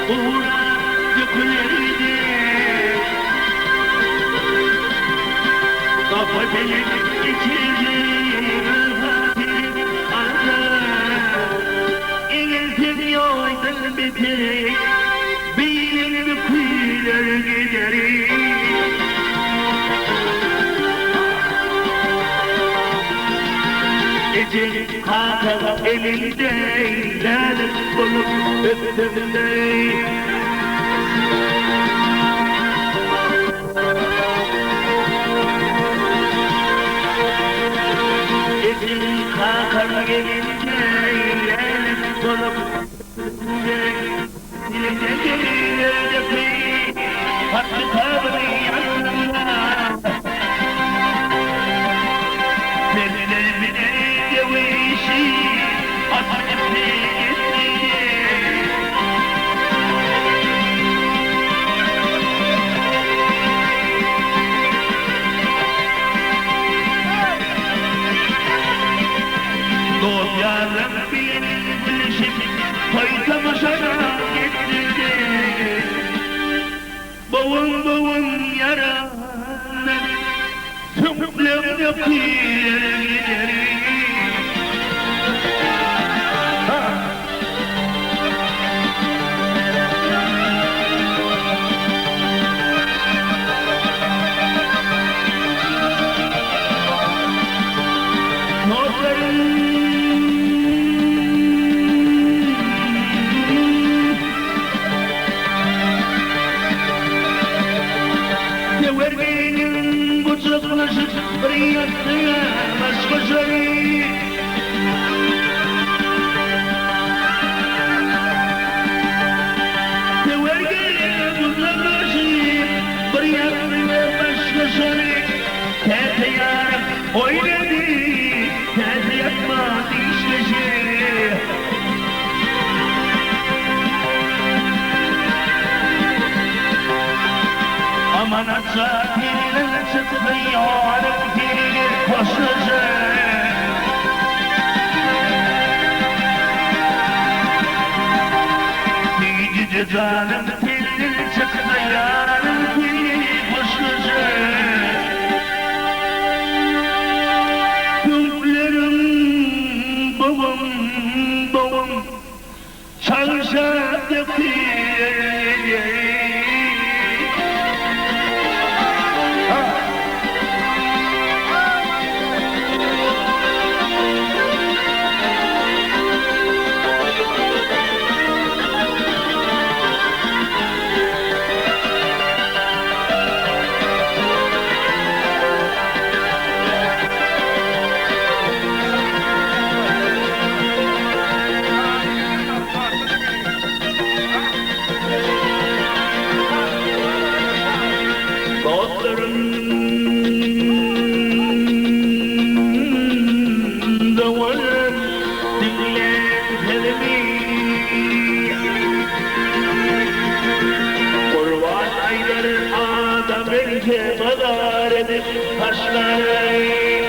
uğra döküleydi. Kafa delik içildi, fatih arda. İngilizce yoydun bitir, beynimde kuyular giderim. Ecel hatıra elimde, lanet bulup öptüğümde. Ecel hatıra elimde, lanet bulup öptüğümde. Dilinde dökeyim, hakkı tabi yanına. Ya Rabbi'nin bilişim fayda başına getirdi. Boğun boğun yaranı tümlem yapıyor giderim. Aman atsakiyle çıkmıyor bir koşucu. Gidi canım dilin çıkmıyor bir koşucu. Güllerim babam babam çalışa döküyor. Madar edip taşları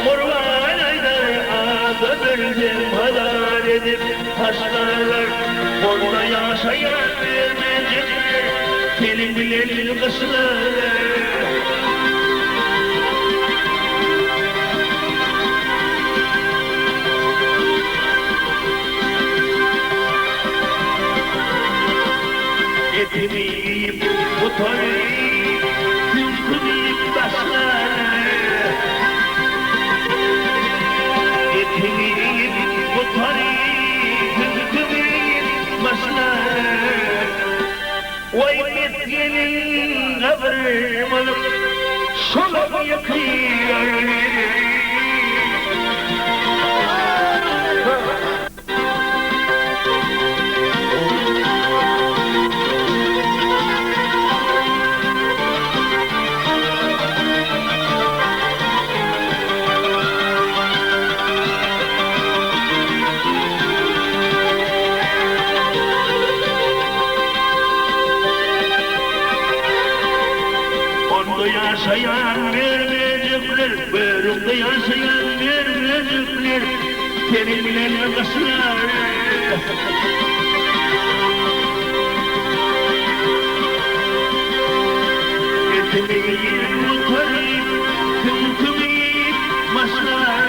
Kurban ayları adı bölgem madar edip taşları Orada yaşayan vermeyecekler gelin bilenin kışları Etimi yiyip bu toreyi Tümkünüyüp başlar Etimi yiyip bu toreyi Tümkünüyüp başlar Vay metyenin kabrım olup Şolak yakıyor yaşayan vermeyecekler, bölümde yaşayan vermeyecekler. Tenimle kışlar Etmeyin mutarip Tümtümeyip başlar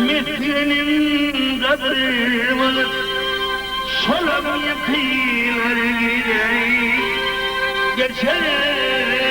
Metrenin kadrı Şolam yakıylar gider Geçer